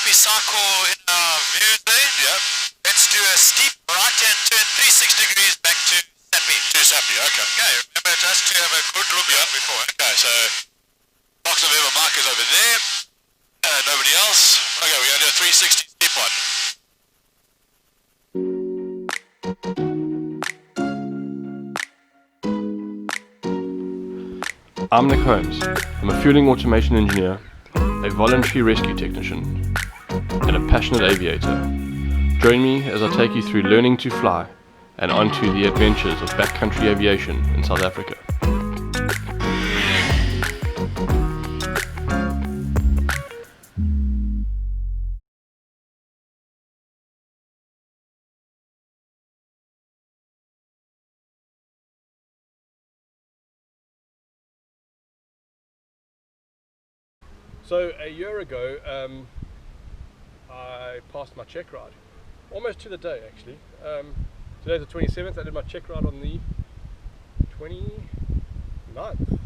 happy cycle in our view there. Yep. Let's do a steep right hand turn 360 degrees back to Sappy. To Sappy, okay. Okay, remember just to have a good look at before. Okay, so Box of Ever markers over there. Nobody else. Okay, we're going to do a 360 steep one. I'm Nick Holmes. I'm a fueling automation engineer, a voluntary rescue technician, and a passionate aviator. Join me as I take you through learning to fly and onto the adventures of backcountry aviation in South Africa. So a year ago, I passed my check ride, almost to the day actually. Today's the 27th, I did my check ride on the 29th.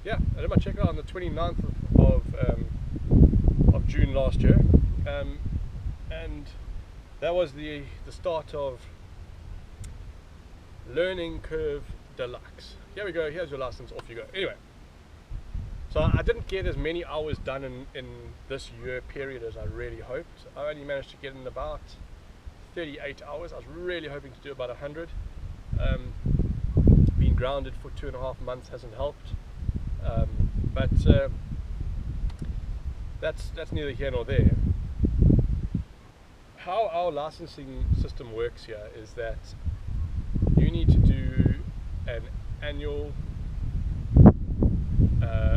Yeah, I did my check ride on the 29th of June last year, and that was the start of Learning Curve Deluxe. Here we go, here's your license, off you go. Anyway. So I didn't get as many hours done in this year period as I really hoped. I only managed to get in about 38 hours. I was really hoping to do about 100. Being grounded for 2.5 months hasn't helped. But that's neither here nor there. How our licensing system works here is that you need to do an annual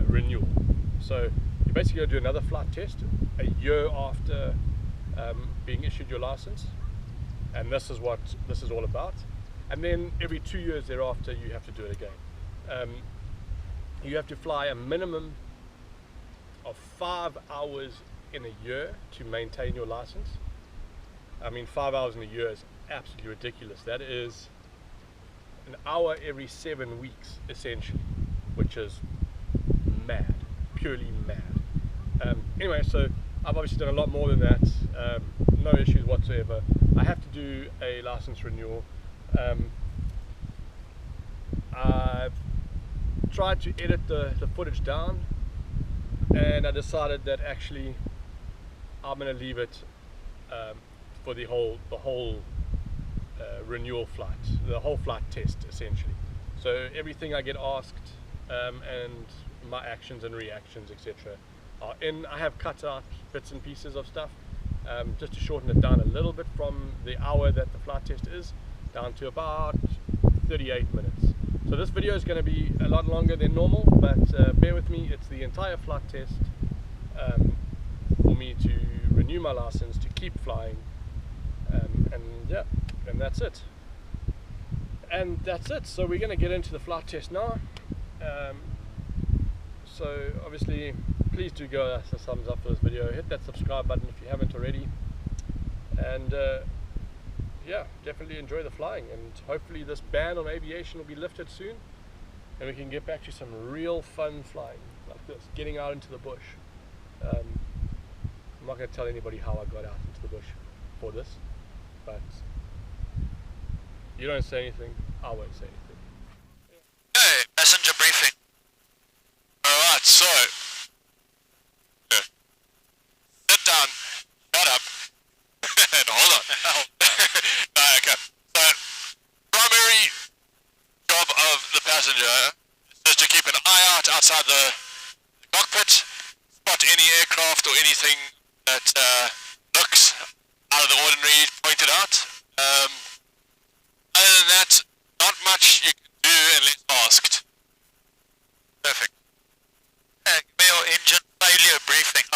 renewal. So you basically do another flight test a year after being issued your license, and this is what this is all about. And then every 2 years thereafter you have to do it again. You have to fly a minimum of 5 hours in a year to maintain your license. I mean, 5 hours in a year is absolutely ridiculous. That is an hour every 7 weeks essentially, which is mad, purely mad. Anyway, so I've obviously done a lot more than that. No issues whatsoever. I have to do a license renewal. I've tried to edit the footage down, and I decided that actually I'm going to leave it for the whole renewal flight, the whole flight test essentially. So everything I get asked and my actions and reactions, etc. are in. I have cut out bits and pieces of stuff just to shorten it down a little bit from the hour that the flight test is down to about 38 minutes. So this video is going to be a lot longer than normal, but bear with me. It's the entire flight test for me to renew my license, to keep flying, and yeah, and that's it. And that's it. So we're going to get into the flight test now. So obviously, please do go a thumbs up for this video. Hit that subscribe button if you haven't already. And yeah, definitely enjoy the flying. And hopefully this ban on aviation will be lifted soon, and we can get back to some real fun flying like this, getting out into the bush. I'm not going to tell anybody how I got out into the bush for this, but you don't say anything, I won't say anything. Okay, passenger briefing. Alright, so sit down, shut up, and hold on. Okay. So primary job of the passenger is just to keep an eye out outside the cockpit, spot any aircraft or anything that looks out of the ordinary, point it out. Other than that, not much you can do unless asked. Perfect. Give me your engine failure briefing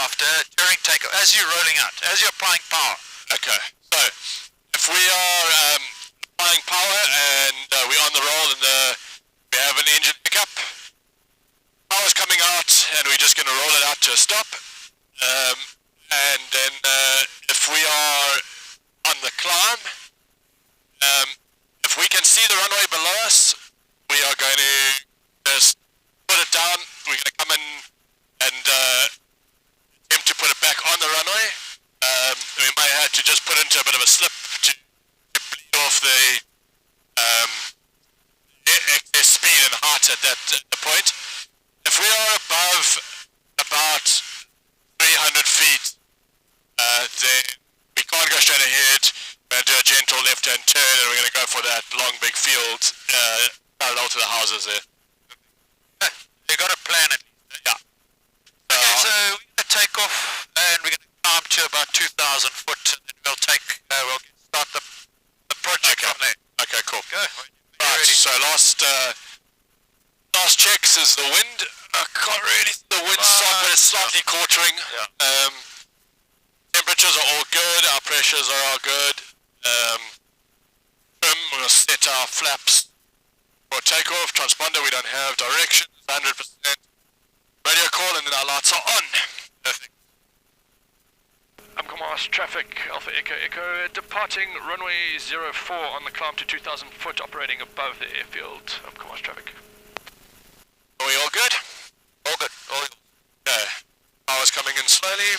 during takeoff, as you're rolling out, as you're applying power. Okay, so if we are applying power and we're on the roll and we have an engine pickup, power's coming out and we're just going to roll it out to a stop. And then if we are on the climb, if we can see the runway below us, we are going to just put it down. We're going to come in and into a bit of a slip to bleed off the excess speed and height at that the point. If we are above about 300 feet, then we can't go straight ahead. We're going to do a gentle left-hand turn, and we're going to go for that long, big field parallel to the houses there. You got a plan at least, eh? Yeah. Okay, so we're going to take off, and we're going to climb to about 2,000 foot, and then we'll start the project from there. Okay, cool. Go. Right, Ready. so last checks is the wind. I can't really see the wind side, but it's slightly quartering. Yeah. Temperatures are all good, our pressures are all good. Trim, we're going to set our flaps for takeoff. Transponder, we don't have directions, 100%. Radio call, and then our lights are on. Perfect. Amcomast traffic, Alpha Echo Echo, departing runway 04 on the climb to 2,000 foot, operating above the airfield. Amcomast traffic. Are we all good? All good. All good. Okay. Power's coming in slowly.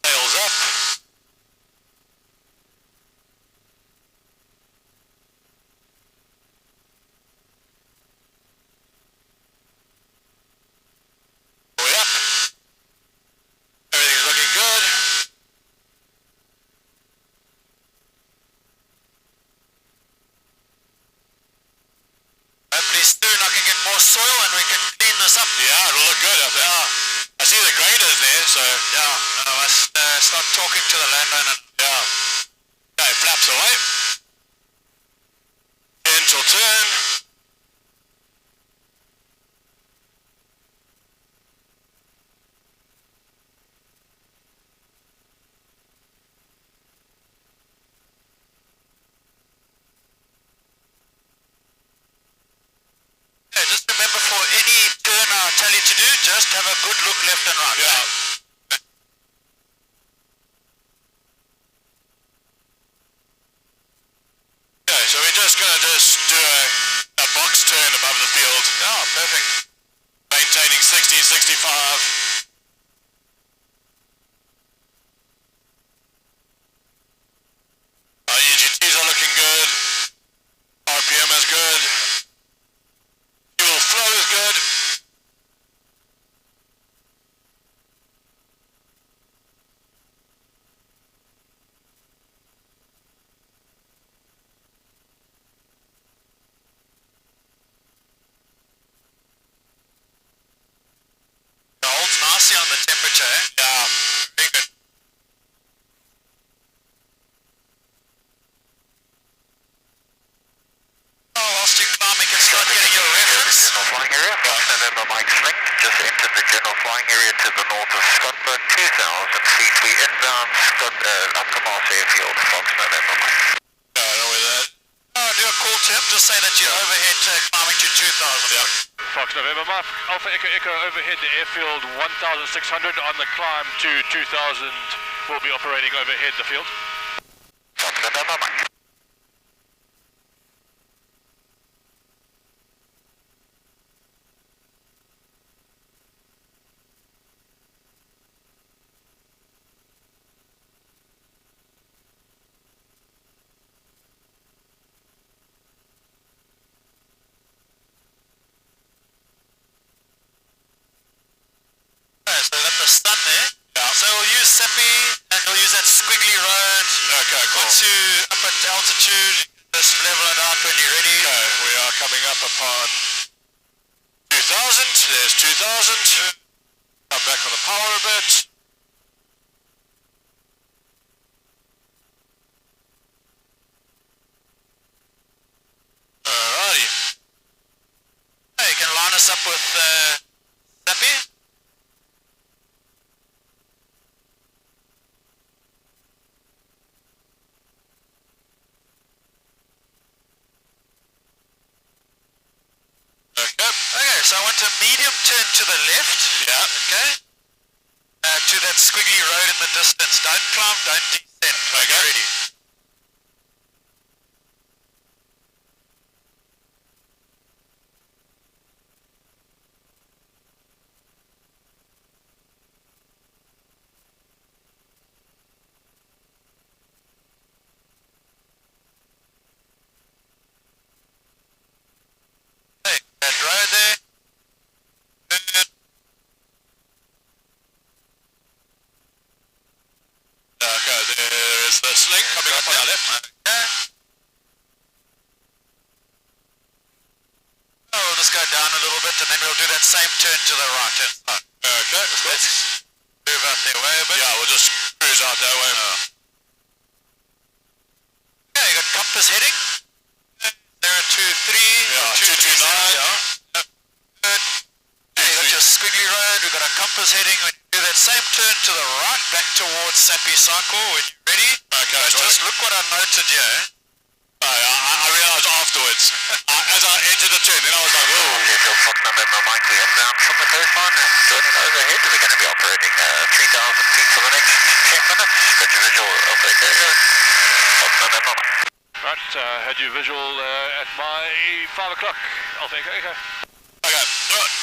Sails up. Way up. Everything's looking good. Hopefully soon I can get more soil and we can clean this up. Yeah, it'll look good up there. I see the graders there, so Yeah, I must start talking to the landowner. yeah. Okay, flaps away. Gentle turn. Yeah, just remember for any turn I tell you to do, just have a good look left and right. Yeah. Okay, so we're just going to do a box turn above the field. Yeah, perfect. Maintaining 60, 65. Our EGTs are looking good. RPM is good. Fuel flow is good. It holds nicely on the temperature, eh? Yeah. Very good. Oh, whilst you climb, you can start getting your reference. General flying area, Fox November Mike Sling, just entered the general flying area to the north of Scotland, 2,000 feet, we inbound Amcomast airfield, Fox November Mike. Yeah, I know where that. Oh, do a call to him, just say that you're overhead climbing to 2,000. Yeah. Fox November Mike, Alpha Echo Echo overhead the airfield 1,600 on the climb to 2,000. We'll be operating overhead the field. Fox November Mike. Okay, so we got the sun there. Yeah. So we'll use SEPI and we'll use that squiggly road. Okay, cool. Once you're up at altitude, just level it out when you're ready. Okay, we are coming up upon 2,000. There's 2,000. Come back on the power a bit. Alrighty. Okay, you can line us up with SEPI. Okay. Okay, so I want a medium turn to the left. Yeah. Okay. To that squiggly road in the distance. Don't climb, don't descend. Okay. Ready. go down a little bit, and then we'll do that same turn to the right hand side. Okay, cool. Let's move out their way a bit. Yeah, we'll just cruise out that way. Okay, you got compass heading. 023. Yeah, 229. Yeah. Good. Okay, you got your squiggly road. We've got our compass heading. When you do that same turn to the right, back towards Sappy Cycle. When you're ready. Okay, Just look what I noted here. I realised afterwards. As I entered the turn, then I was like, whoa. Kitfox November Mike, we inbound from the coastline and turning overhead. We're going to be operating 3,000 feet for the next 10 minutes. Got your visual of the Fox November Mike. Right, had you visual at my 5 o'clock, Alpha Echo Echo. Okay, right.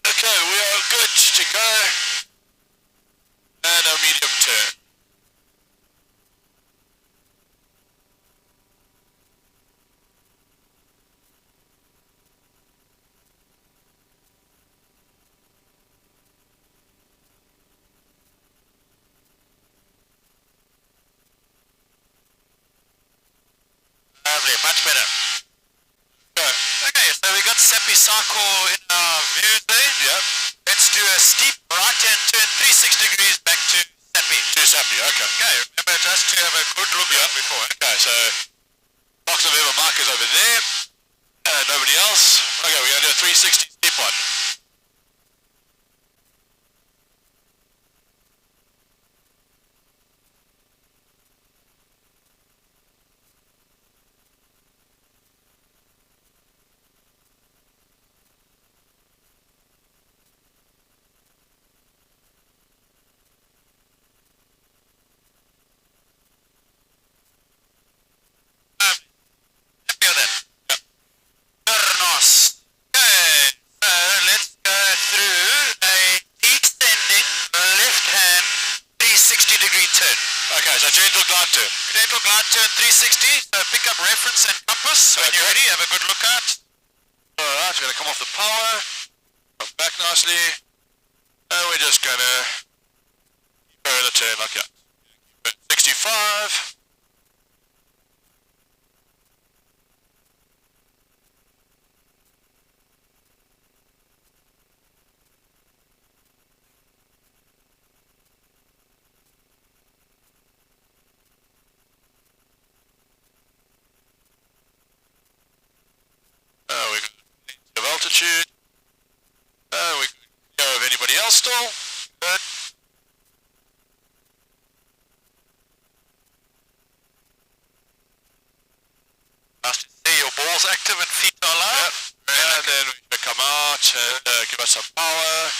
Okay, we are good to go. And a medium turn. Lovely, much better. Okay, so we got Sappy Cycle in our view there. Yep. Let's do a steep right-hand turn, 360 degrees back to Sappy. Too sappy, okay. Okay, remember just to have a good look Yep. at before. Okay, so Fox November Mike is over there. Nobody else. Okay, we're going to do a 360 steep one. Happy with that? Yep. Gornos. Okay, so let's go through a descending left-hand 360 degree turn. Okay, so gentle glide turn. Gentle glide turn 360, so pick up reference and compass. When you're ready, have a good look out. Alright, we're going to come off the power. Come back nicely. And we're just going to go the turn like that. 65. We got plenty of altitude. We go of anybody else still. Good. Nice to see your balls active and feet are alive. Yep. And then we're going to come out and give us some power.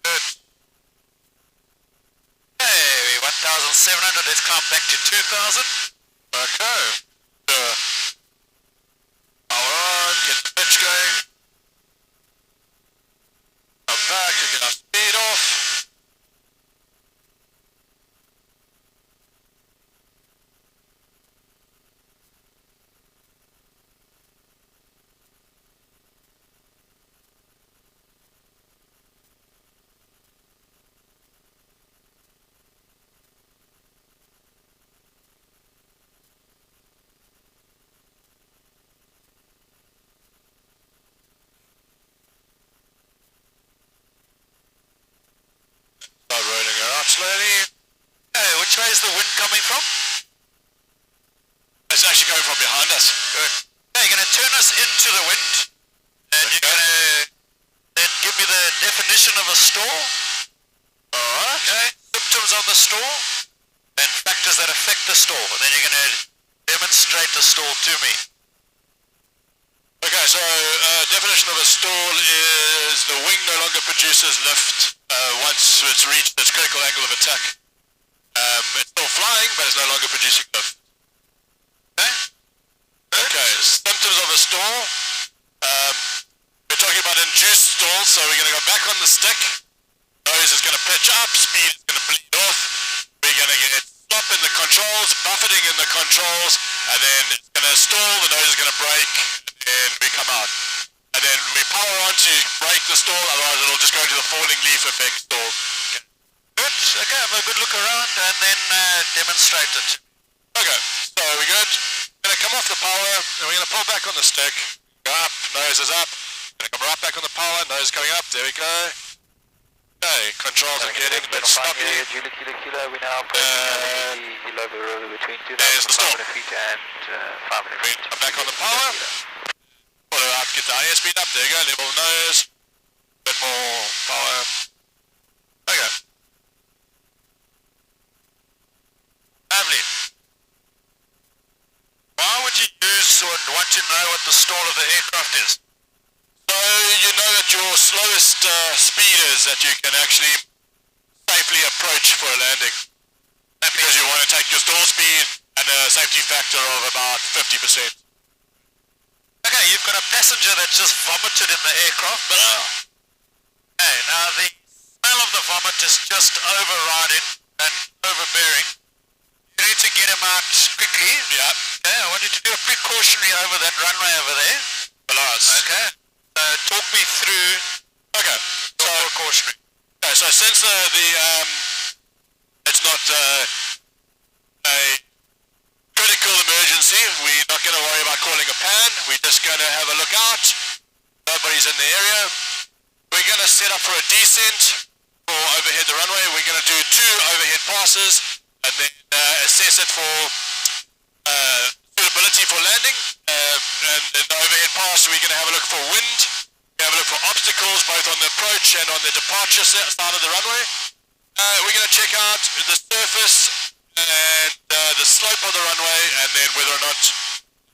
Good. Hey, 1,700, let's climb back to 2,000. Okay. Power on, get the pitch going. Come back to get our speed off. Start rolling her out slowly. Hey, which way is the wind coming from? It's actually coming from behind us. Good. Okay, you're going to turn us into the wind. And you're going to then give me the definition of a stall. Alright. Okay. Symptoms of the stall and factors that affect the stall. And then you're going to demonstrate the stall to me. Okay, so definition of a stall is the wing no longer produces lift once it's reached its critical angle of attack. It's still flying, but it's no longer producing lift. Okay? Okay, symptoms of a stall. We're talking about induced stall, so we're going to go back on the stick. Nose is going to pitch up, speed is going to bleed off. We're going to get slop in the controls, buffeting in the controls, and then it's going to stall, the nose is going to break, and we come out. And then we power on to break the stall, otherwise it'll just go into the falling leaf effect stall. Good. Okay, have a good look around and then demonstrate it. Okay, so we're good. We're going to come off the power, and we're going to pull back on the stick. Go up, nose is up. Gonna come right back on the power, nose coming up, there we go. Okay, controls are getting a bit sloppy. We now approaching the Ilovo River between There's the storm. 2,500 feet and 500 feet. I'm back on the power. Follow up, get the airspeed up, there you go, level nose. Bit more power. Okay. Lovely. Why would you use or want to know what the stall of the aircraft is? So you know that your slowest speed is that you can actually safely approach for a landing. Because you want to take your stall speed and a safety factor of about 50%. Okay, you've got a passenger that just vomited in the aircraft. Okay, now the smell of the vomit is just overriding and overbearing. You need to get him out quickly. Yeah. Okay, I want you to do a precautionary over that runway over there. Balance. Okay. Talk me through Okay. your precautionary. Okay, so since it's not a critical emergency, we're not going to worry about calling a pan. We're just going to have a look out. Nobody's in the area. We're going to set up for a descent for overhead the runway. We're going to do 2 overhead passes and then assess it for suitability for landing. And in the overhead pass, we're going to have a look for wind. We have a look for obstacles both on the approach and on the departure side of the runway. We're going to check out the surface and the slope of the runway, and then whether or not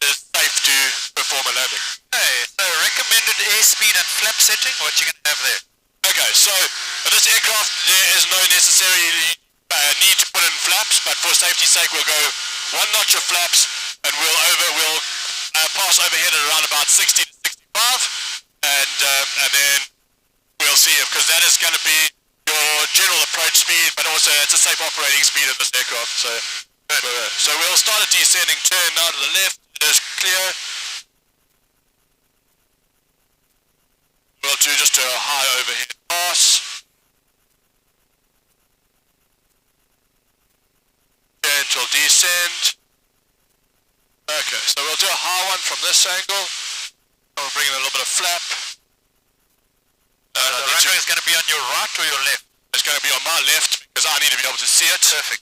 it's safe to perform a landing. Okay, so recommended airspeed and flap setting, what you going to have there? Okay, so this aircraft, there is no necessary need to put in flaps, but for safety's sake, we'll go 1 notch of flaps, and we'll pass overhead at around about 60 to 65, and then we'll see if, because that is going to be your general approach speed, but also it's a safe operating speed of this aircraft. So we'll start a descending turn now to the left. It is clear. We'll do just a high overhead pass. Gentle descend. Okay, so we'll do a high one from this angle. We'll bring in a little bit of flap. The runway is going to be on your right or your left? It's going to be on my left because I need to be able to see it. Perfect.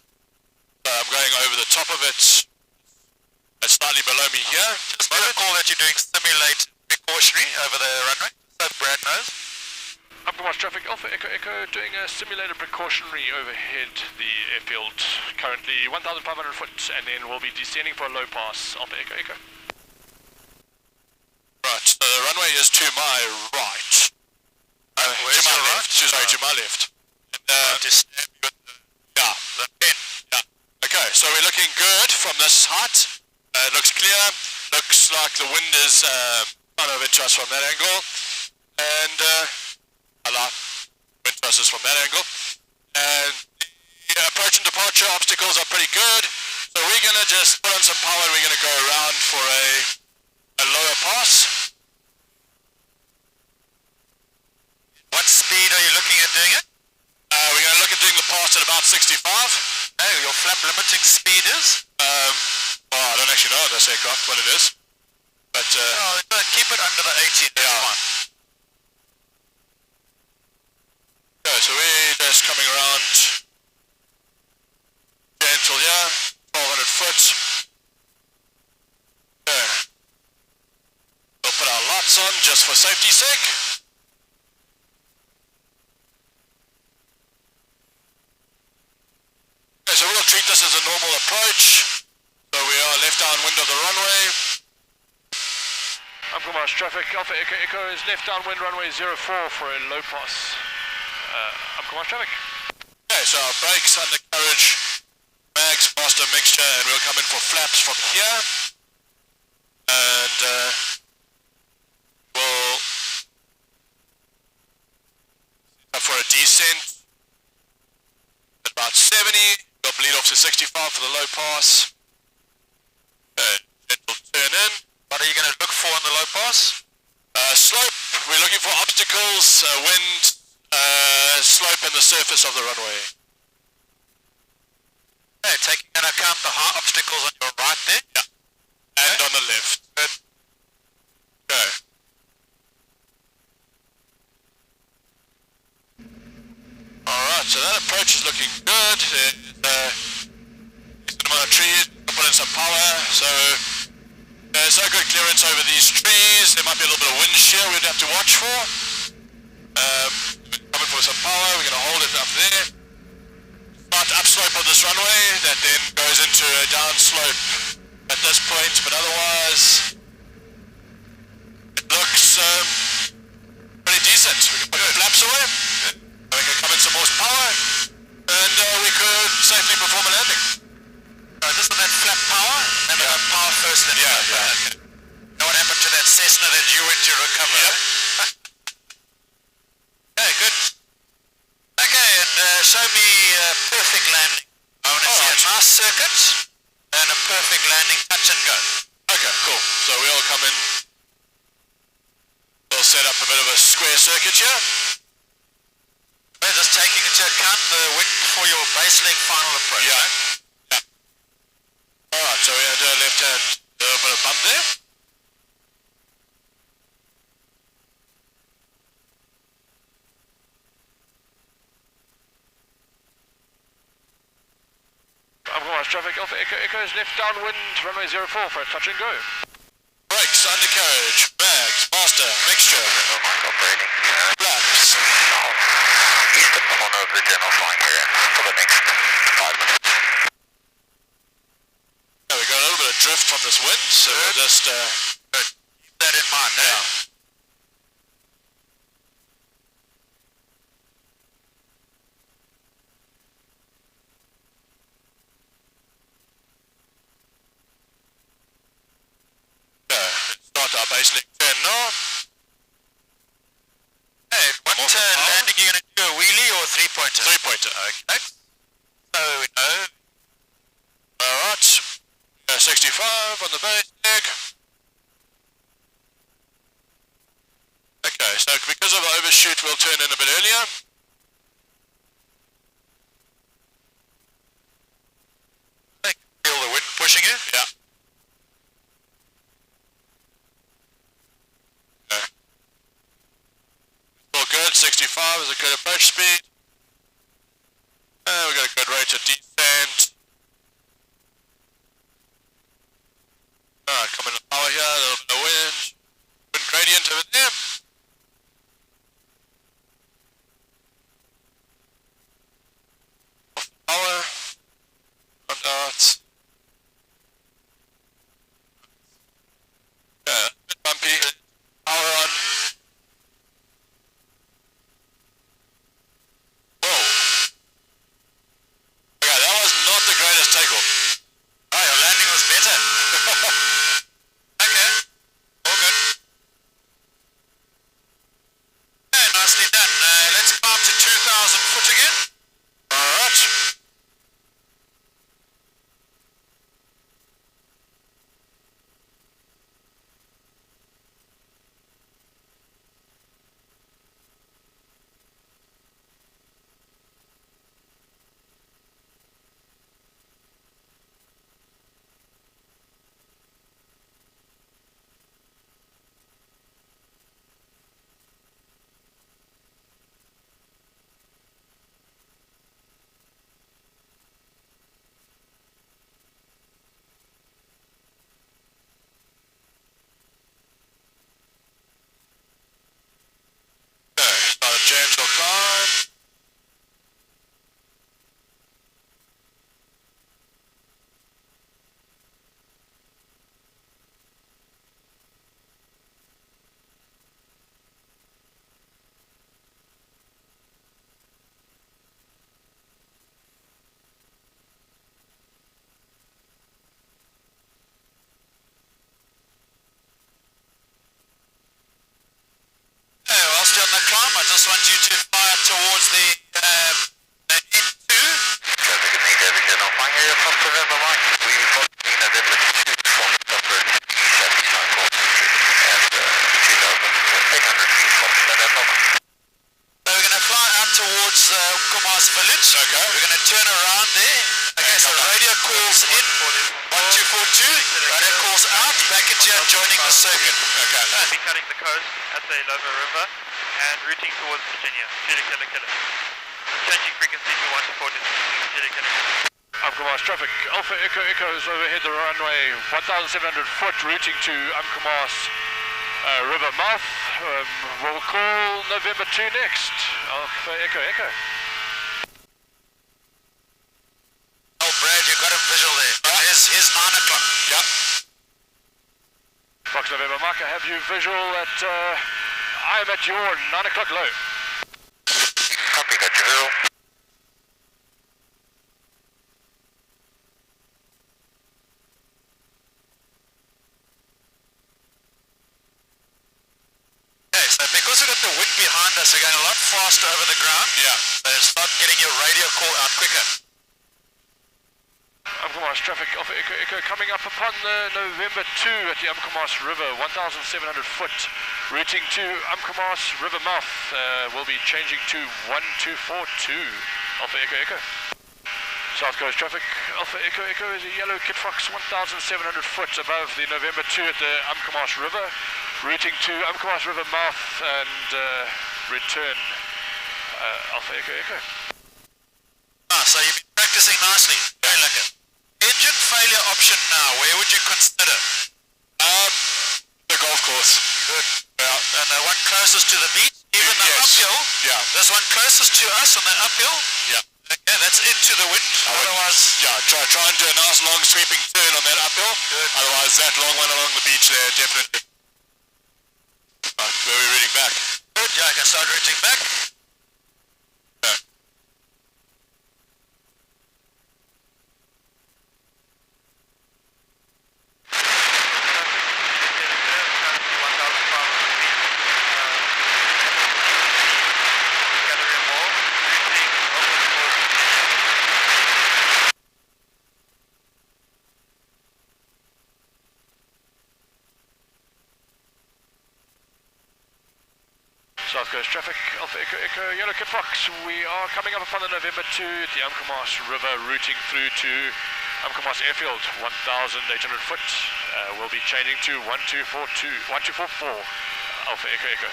So I'm going over the top of it. It's slightly below me here. Just recall that you're doing simulate precautionary over the runway, so Brad knows. Upcoming traffic, Alpha Echo Echo doing a simulated precautionary overhead the airfield, currently 1,500 foot, and then we'll be descending for a low pass, Alpha Echo Echo. Right, so the runway is to my right. Where's to my your left. right? Sorry, to my left. And, Just stand with yeah. the pen. Yeah. Okay, so we're looking good from this height. It looks clear. Looks like the wind is kind of into us from that angle. And I like wind thrusters from that angle. And the approach and departure obstacles are pretty good. So we're going to just put on some power and we're going to go around for a lower pass. What speed are you looking at doing it? We're going to look at doing the pass at about 65. No, your flap limiting speed is? Well, I don't actually know on this aircraft what it is. But Keep it under the 18, that's yeah. fine. Okay, so we're just coming around gentle here, 1,200 foot. Okay. We'll put our lights on just for safety's sake. Okay, so we'll treat this as a normal approach. So we are left downwind of the runway. Upcoming traffic, Alpha Echo Echo is left downwind runway 04 for a low pass. Upcoming traffic. Okay, so our brakes, undercarriage, mags, master mixture, and we'll come in for flaps from here. And we'll set up for a descent at about 70. We'll bleed off to 65 for the low pass. Gentle turn in. What are you going to look for on the low pass? Slope, we're looking for obstacles, wind, slope and the surface of the runway. Okay, taking into account the high obstacles on your right there? Yeah. And on the left. Good. Okay. looking good. There's decent amount of trees, put in some power, so there's no good clearance over these trees. There might be a little bit of wind shear we'd have to watch for. Coming for some power, we're going to hold it up there. Start upslope of this runway that then goes into a downslope at this point, but otherwise it looks pretty decent. We can put the flaps away, we can come in some horsepower, and we could safely perform a landing. This is that flap power? Remember that power first, then flap. Okay. You know what happened to that Cessna that you went to recover? Yep. Okay, good. Okay, and show me a perfect landing. I want to see a nice circuit and a perfect landing, touch and go. Okay, cool. So we'll come in, we'll set up a bit of a square circuit here. Okay, just taking into account the wind for your base leg final approach. Yeah. Alright, so we're going to do a left hand, a little bit of bump there. Cowboys traffic, Alpha Echo Echo's left downwind, runway 04 for a touch and go. Brakes, undercarriage, mags, master, mixture, Operating. flaps. Eastern corner of the general flying area for the next 5 minutes. Yeah, we got a little bit of drift from this wind, so we'll just Keep that in mind, eh? start our base leg turn now. Hey, what landing you going to do, a wheelie or a three-pointer? Three-pointer. Okay. So we know. Alright. 65 on the base leg. Okay, so because of overshoot, we'll turn in a bit earlier. Feel the wind pushing you? Yeah. Okay. All good. 65 is a good approach speed. We've got a good rate of descent. Alright, coming to power here, a little bit of wind. Wind gradient over there. Off the power. And out. Yeah, a bit bumpy. Power on. Whoa. Okay, that was not the greatest takeoff. Oh, your landing was better. Okay. All good. Okay, nicely done. Let's climb to 2,000 foot again. Alright. Start a gentle climb. Hey, whilst you're on the climb, I just want you to fire towards the N2. Traffic in the Aviation general flying area from November Mike. We got November 2 from November Chevy cycle and 2,800 feet from November Mike. So we're going to fly out towards Kumar's village. Okay. We're going to turn around there. Okay, so radio calls in. 1242. Radio calls out. Back at you, joining the circuit. Okay. I'll be cutting the coast at the Lover River and routing towards Virginia. Killer, killer, killer. Changing frequency to 140. Amcomars traffic. Alpha Echo Echo is overhead the runway 1,700 foot, routing to Amcomars river mouth. We'll call November 2 next. Alpha Echo Echo. Oh, Brad, you got him visual there. Yeah. Here's 9 o'clock. Yep. Fox November Mike, I have you visual at, I am at your 9 o'clock low. Copy, got your visual. Okay, so because we got the wind behind us, we're going a lot faster over the ground. Yeah. So start getting your radio call out quicker. Amcomars traffic, Alpha Echo Echo coming up upon the November 2 at the Amcomars River, 1,700 foot, routing to Amcomars River mouth. We'll be changing to 1242, Alpha Echo Echo. South Coast traffic, Alpha Echo Echo is a yellow Kitfox, 1,700 foot above the November 2 at the Amcomars River, routing to Amcomars River mouth and return, Alpha Echo Echo. Ah, so you've been practicing nicely. Very lucky. Engine failure option now, where would you consider? The golf course. Good. Yeah. And the one closest to the beach, even the Yes. uphill. Yeah. This one closest to us on the uphill. Yeah. Okay, that's into the wind. Otherwise, Yeah, try and do a nice long sweeping turn on that uphill. Good. Otherwise, that long one along the beach there, definitely. Right, where are we reading back? good. Yeah, I can start routing back. Yeah. South Coast traffic, Alpha Echo Echo, Yellow Kitfox. We are coming up upon the November 2 at the Amcomars River, routing through to Amcomars Airfield, 1,800 foot. We'll be changing to 1244, Alpha Echo Echo.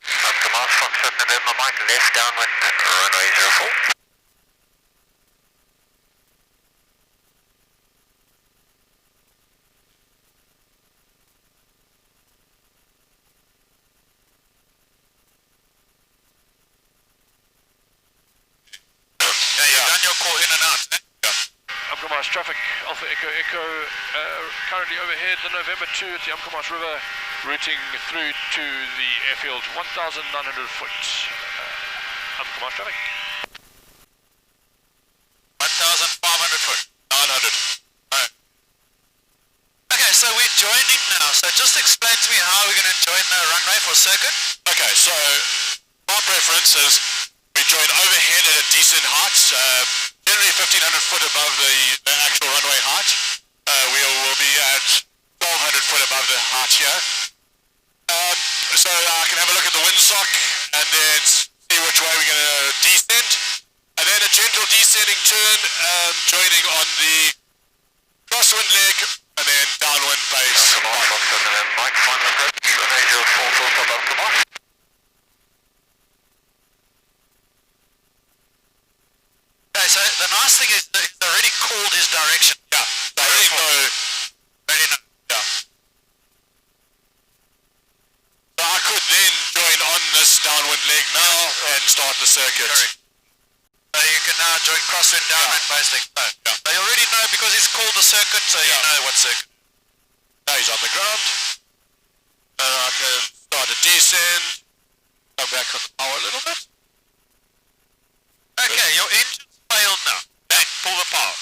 Amcomars Foxtrot November Mike, left downwind, runway 04. Yeah, you've done your call in and out. Eh? Yeah. Amcomars traffic, Alpha Echo Echo, currently overhead the November 2 at the Amcomars River, routing through to the airfield, 1,900 foot. Amcomars traffic. 1,500 foot. 900. Right. Okay, so we're joining now. So just explain to me how we're going to join the runway for circuit. Okay, so my preference is we join overhead at a decent height, generally 1,500 foot above the actual runway height. We will be at 1,200 foot above the height here. So I can have a look at the windsock and then see which way we're going to descend. And then a gentle descending turn, joining on the crosswind leg and then downwind base. Amcomars Foxtrot November Mike, final approach, runway 04 full stop Amcomars. Okay, so the nice thing is that he's already called his direction. Yeah, so I already know. Already know. Yeah. So I could then join on this downwind leg now and start the circuit. Correct. So you can now join crosswind downwind basically. So, Yeah. so you already know because he's called the circuit, so you Yeah. know what circuit. Now he's on the ground. And I can start to descend. Come back on the power a little bit. Okay, your engine's failed now. Okay, pull the power.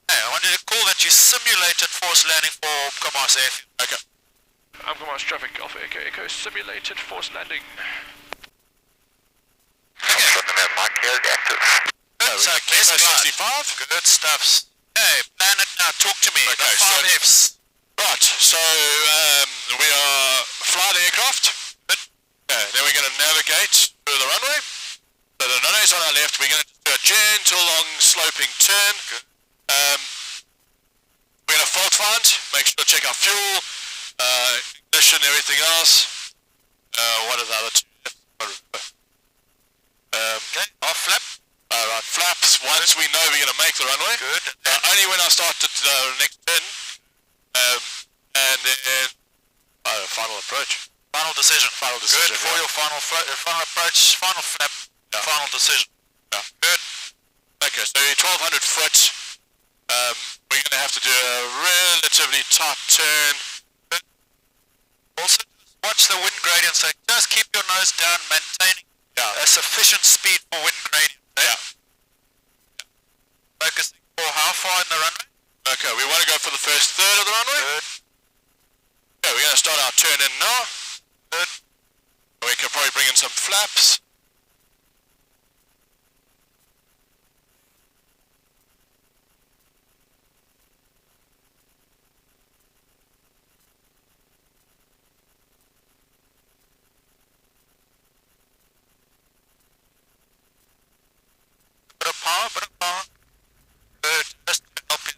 Hey, I wanted to call that you simulated forced landing for Amcomars Airfield. Okay. Amcomars traffic, Alpha Echo Echo, simulated forced landing. Okay, Foxtrot November Mike, here, active. good. So Kilo best glide. 65. Good stuff. Okay, plan it now. Talk to me. Okay, the so- 5 Fs. Right, so we are flight aircraft. Okay, then we're going to navigate through the runway. So the runway's on our left. We're going to do a gentle, long, sloping turn. We're going to fault find, make sure to check our fuel, ignition, everything else. What are the other two? Okay, off flap. Right, flaps. Once we know we're going to make the runway. Good. Only when I start the next turn. And then final approach. Final decision. Final decision. Good for your final approach, final flap, final decision. Yeah. Good. Okay, so 1,200 foot. We're going to have to do a relatively tight turn. Also, watch the wind gradient. So just keep your nose down, maintaining a sufficient speed for wind gradient. Yeah. Focusing for how far in the runway? Okay, we want to go for the first third of the runway. Good. Okay, we're going to start our turn in now. Good. We can probably bring in some flaps. Bit of power, bit of power. Good. Just to help you.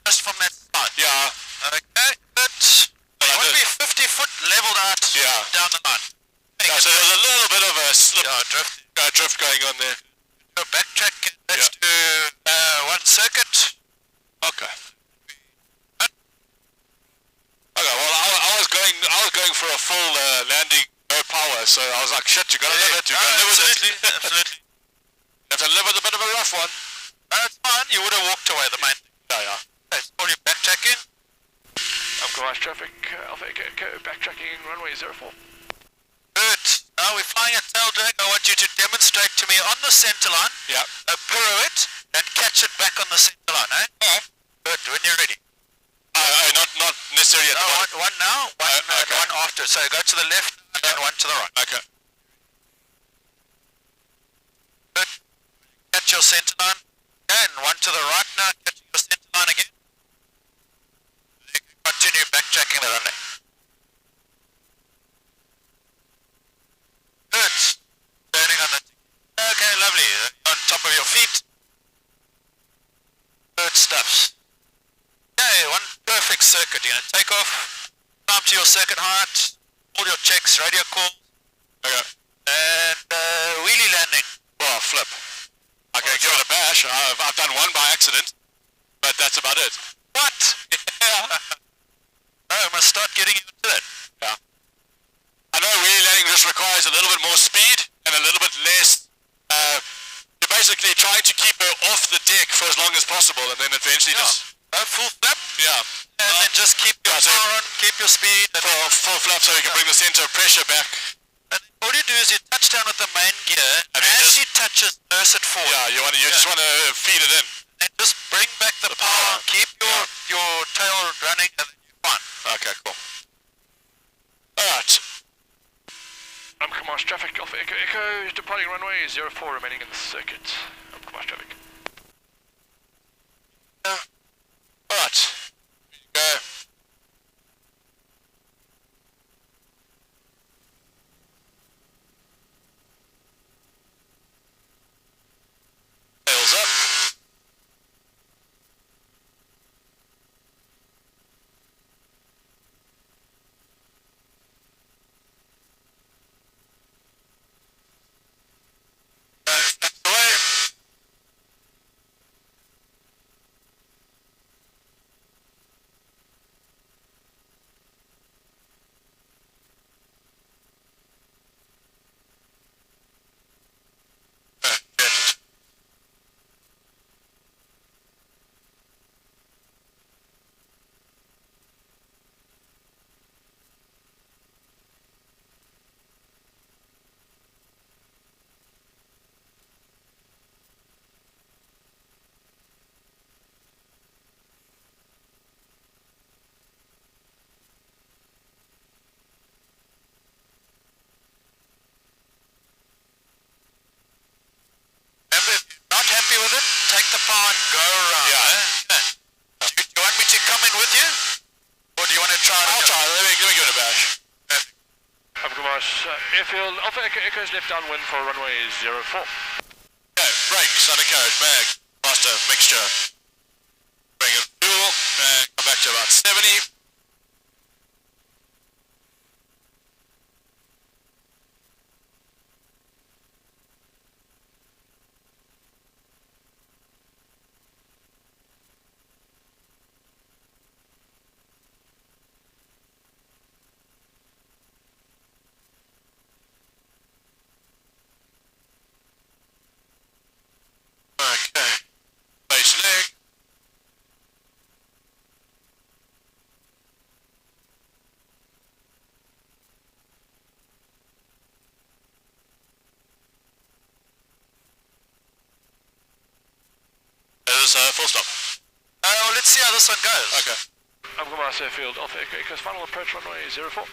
Just from that side. Yeah. Okay, good. You want to be 50 foot leveled out down the line. Yeah, so there's a little bit of a slip, drift going on there. Do a backtrack. Let's do one circuit. Okay. Okay. Well, I was going for a full landing, no power. So I was like, shit, you gotta live it. You gotta live with it. Absolutely. You have to live with a bit of a rough one. That's fine. You would have walked away. The main thing. Yeah. Okay, so all you backtracking. Compromised traffic, Alpha Echo, backtracking runway 04. Good. Now we're flying a tail drag. I want you to demonstrate to me on the center line. Yeah. A pirouette and catch it back on the center line, eh? Yeah. Good. When you're ready. Not necessarily at the moment. One now, one okay. one after. So go to the left and one to the right. Okay. Good. Catch your center line. And one to the right now. Catch your center line again. You can continue backtracking the runway. Good. Turning on the... Okay, lovely. On top of your feet. Good stuff. Okay, one perfect circuit. You're going to take off, climb to your circuit height, all your checks, radio calls. Okay. And wheelie landing. Well, flip. Okay, give it a bash. I've done one by accident, but that's about it. What? Yeah. Oh, I must start getting into that. Yeah. I know wheelie landing just requires a little bit more speed and a little bit less. You're basically trying to keep her off the deck for as long as possible, and then eventually just... Full flap. Yeah. And then just keep your power on, keep your speed. And full flap so you can bring the center of pressure back. and all you do is you touch down with the main gear, And and then as just- she touches, nurse it forward. Yeah, you just want to feed it in. And just bring back the power, keep your tail running, and then you're fine. Okay, cool. Alright. Compromised traffic, Alpha Echo, departing runway 04, remaining in the circuit. Compromised traffic. Alright. Go. Tails up. Flaps away. Good. Remember, if you're not happy with it, take the power and go around. Yeah. Eh? Do you want me to come in with you? Or do you want to try it? I'll try. Let me give it a bash. Compromised airfield, Alpha Echo's left downwind for runway 04. Okay, brakes, undercarriage, mag, faster, mixture. Bring in fuel, and come back to about 70. full stop. Well, let's see how this one goes. Okay. Amcomar Airfield, Alpha Echo Echo's final approach runway 04.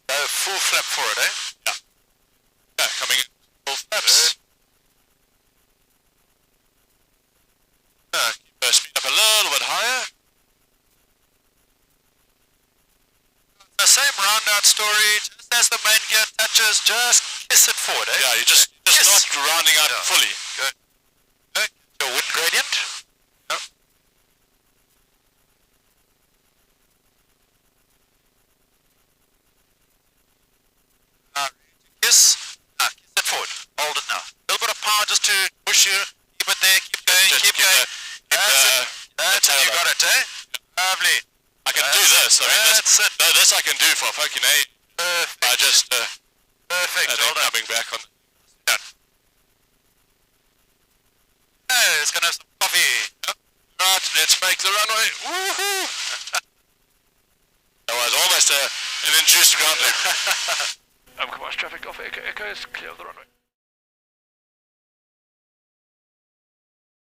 Go full flap for it, eh? Yeah, coming in. Full flaps. Keep the speed up a little bit higher. The same round out story, just as the main gear touches, just kiss it forward, eh? Yeah, you're just Kiss. not rounding out fully. Good. Okay. Your wind gradient. Yep. Kiss. Kiss it forward. Hold it now. A little bit of power just to push you. Keep it there. Keep going. Just Keep going. That's it. That's it. You got it, eh? Lovely. I can do this. I mean, That's it. no, this I can do for fucking A. Perfect. I just Perfect. and Well then done. coming back on. Hey, it's gonna have some coffee. Right, let's make the runway. Woohoo! That was almost an induced ground loop. Amcomar traffic Alpha Echo Echo is clear of the runway.